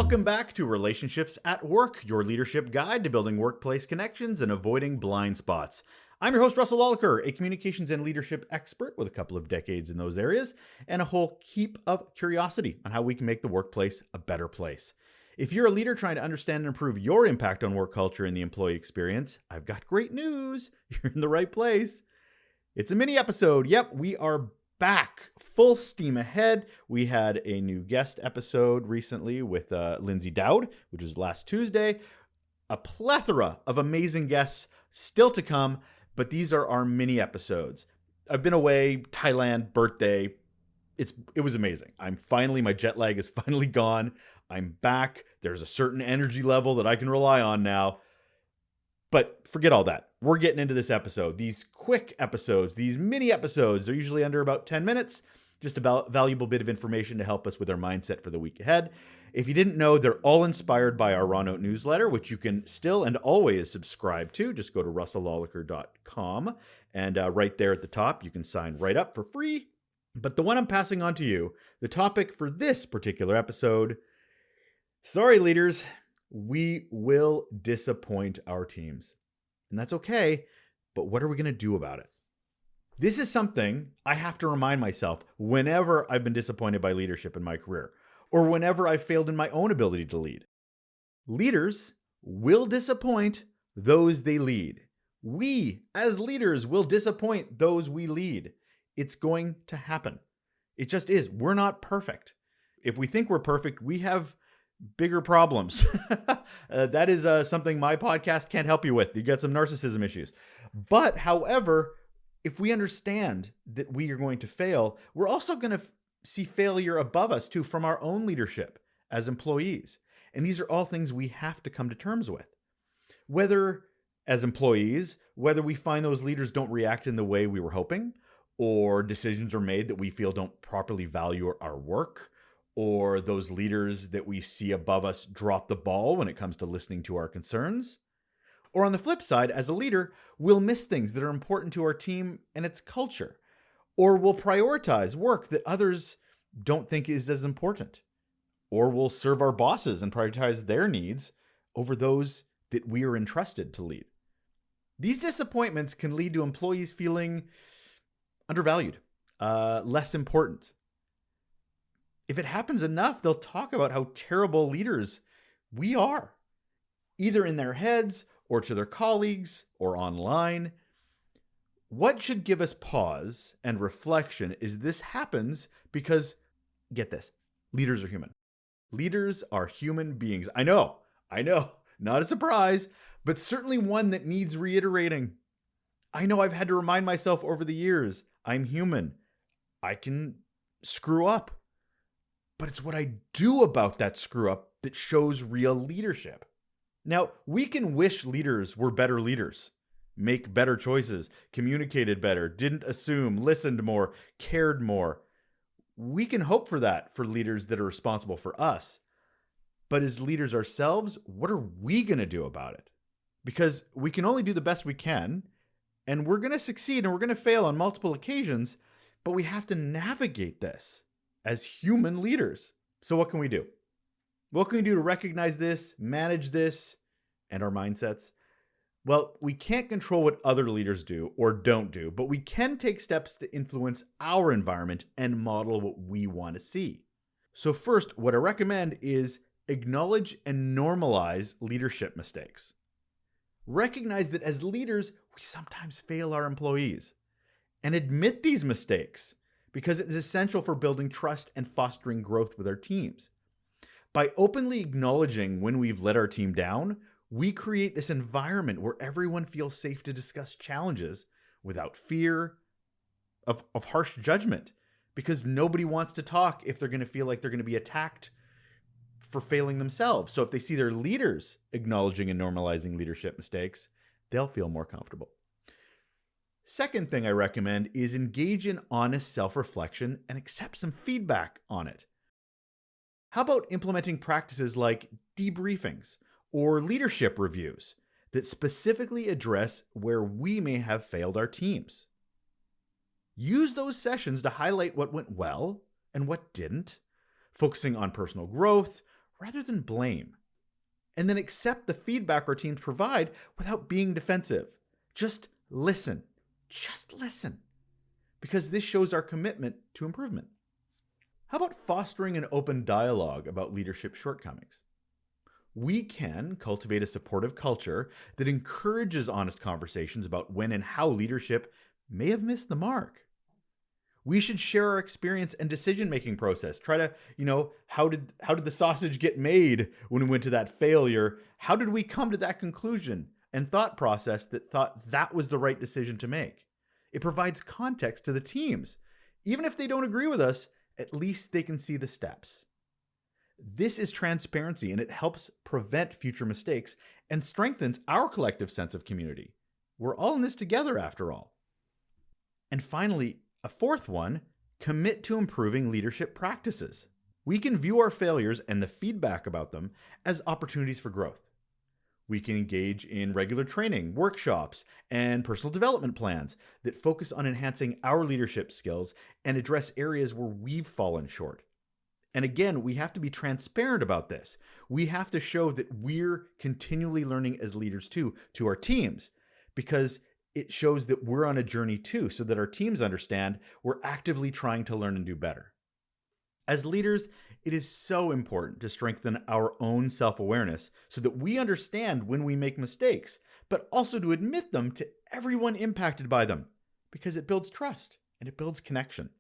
Welcome back to Relationships at Work, your leadership guide to building workplace connections and avoiding blind spots. I'm your host, Russell Lolliker, a communications and leadership expert with a couple of decades in those areas and a whole heap of curiosity on how we can make the workplace a better place. If you're a leader trying to understand and improve your impact on work culture and the employee experience, I've got great news. You're in the right place. It's a mini episode. Yep, we are back full steam ahead. We had a new guest episode recently with Lindsay Dowd, which was last Tuesday. A plethora of amazing guests still to come, but these are our mini episodes. I've been away, Thailand, birthday. It was amazing. My jet lag is finally gone. I'm back. There's a certain energy level that I can rely on now. But forget all that. We're getting into this episode. These quick episodes, these mini episodes, are usually under about 10 minutes. Just a valuable bit of information to help us with our mindset for the week ahead. If you didn't know, they're all inspired by our Raw Note newsletter, which you can still and always subscribe to. Just go to russellolliker.com, and right there at the top, you can sign right up for free. But the one I'm passing on to you, the topic for this particular episode, sorry leaders, we will disappoint our teams. And that's okay, but what are we going to do about it? This is something I have to remind myself whenever I've been disappointed by leadership in my career, or whenever I've failed in my own ability to lead. Leaders will disappoint those they lead. We, as leaders, will disappoint those we lead. It's going to happen. It just is. We're not perfect. If we think we're perfect, we have bigger problems. That is something my podcast can't help you with. You got some narcissism issues. But however, if we understand that we are going to fail, we're also going to see failure above us too from our own leadership as employees. And these are all things we have to come to terms with. Whether as employees, whether we find those leaders don't react in the way we were hoping, or decisions are made that we feel don't properly value our work, or those leaders that we see above us drop the ball when it comes to listening to our concerns. Or on the flip side, as a leader, we'll miss things that are important to our team and its culture. Or we'll prioritize work that others don't think is as important. Or we'll serve our bosses and prioritize their needs over those that we are entrusted to lead. These disappointments can lead to employees feeling undervalued, less important. If it happens enough, they'll talk about how terrible leaders we are, either in their heads or to their colleagues or online. What should give us pause and reflection is this happens because, get this, leaders are human. Leaders are human beings. I know, not a surprise, but certainly one that needs reiterating. I know I've had to remind myself over the years, I'm human. I can screw up. But it's what I do about that screw up that shows real leadership. Now, we can wish leaders were better leaders, make better choices, communicated better, didn't assume, listened more, cared more. We can hope for that for leaders that are responsible for us. But as leaders ourselves, what are we going to do about it? Because we can only do the best we can, and we're going to succeed and we're going to fail on multiple occasions, but we have to navigate this as human leaders. So what can we do? What can we do to recognize this, manage this, and our mindsets? Well, we can't control what other leaders do or don't do, but we can take steps to influence our environment and model what we want to see. So first, what I recommend is acknowledge and normalize leadership mistakes. Recognize that as leaders, we sometimes fail our employees, and admit these mistakes, because it is essential for building trust and fostering growth with our teams. By openly acknowledging when we've let our team down, we create this environment where everyone feels safe to discuss challenges without fear of harsh judgment, because nobody wants to talk if they're going to feel like they're going to be attacked for failing themselves. So if they see their leaders acknowledging and normalizing leadership mistakes, they'll feel more comfortable. Second thing I recommend is engage in honest self-reflection and accept some feedback on it. How about implementing practices like debriefings or leadership reviews that specifically address where we may have failed our teams? Use those sessions to highlight what went well and what didn't, focusing on personal growth, rather than blame. And then accept the feedback our teams provide without being defensive. Just listen. Just listen. Because this shows our commitment to improvement. How about fostering an open dialogue about leadership shortcomings? We can cultivate a supportive culture that encourages honest conversations about when and how leadership may have missed the mark. We should share our experience and decision-making process. Try to, how did the sausage get made when we went to that failure? How did we come to that conclusion and thought process that thought that was the right decision to make? It provides context to the teams. Even if they don't agree with us, at least they can see the steps. This is transparency, and it helps prevent future mistakes and strengthens our collective sense of community. We're all in this together, after all. And finally, a fourth one, commit to improving leadership practices. We can view our failures and the feedback about them as opportunities for growth. We can engage in regular training, workshops, and personal development plans that focus on enhancing our leadership skills and address areas where we've fallen short. And again, we have to be transparent about this. We have to show that we're continually learning as leaders too, to our teams, because it shows that we're on a journey too, so that our teams understand we're actively trying to learn and do better. As leaders, it is so important to strengthen our own self-awareness so that we understand when we make mistakes, but also to admit them to everyone impacted by them, because it builds trust and it builds connection.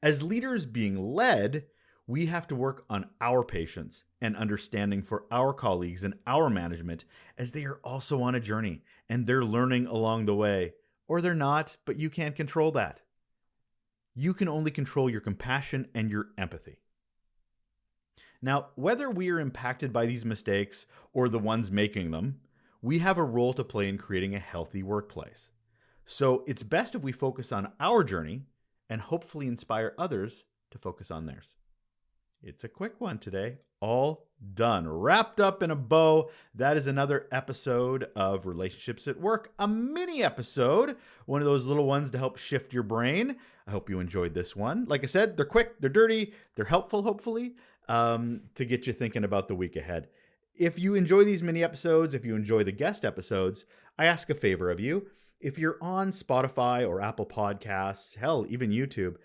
As leaders being led, we have to work on our patience and understanding for our colleagues and our management, as they are also on a journey and they're learning along the way. Or they're not, but you can't control that. You can only control your compassion and your empathy. Now, whether we are impacted by these mistakes or the ones making them, we have a role to play in creating a healthy workplace. So it's best if we focus on our journey and hopefully inspire others to focus on theirs. It's a quick one today. All done. Wrapped up in a bow. That is another episode of Relationships at Work, a mini episode, one of those little ones to help shift your brain. I hope you enjoyed this one. Like I said, they're quick, they're dirty, they're helpful, hopefully, to get you thinking about the week ahead. If you enjoy these mini episodes, if you enjoy the guest episodes, I ask a favor of you. If you're on Spotify or Apple Podcasts, hell, even YouTube,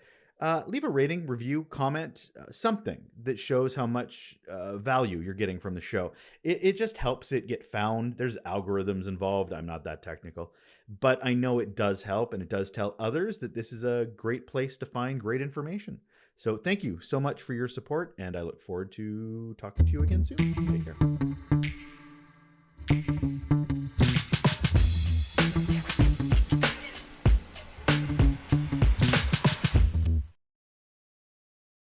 leave a rating, review, comment, something that shows how much value you're getting from the show. It just helps it get found. There's algorithms involved. I'm not that technical, but I know it does help, and it does tell others that this is a great place to find great information. So thank you so much for your support, and I look forward to talking to you again soon. Take care.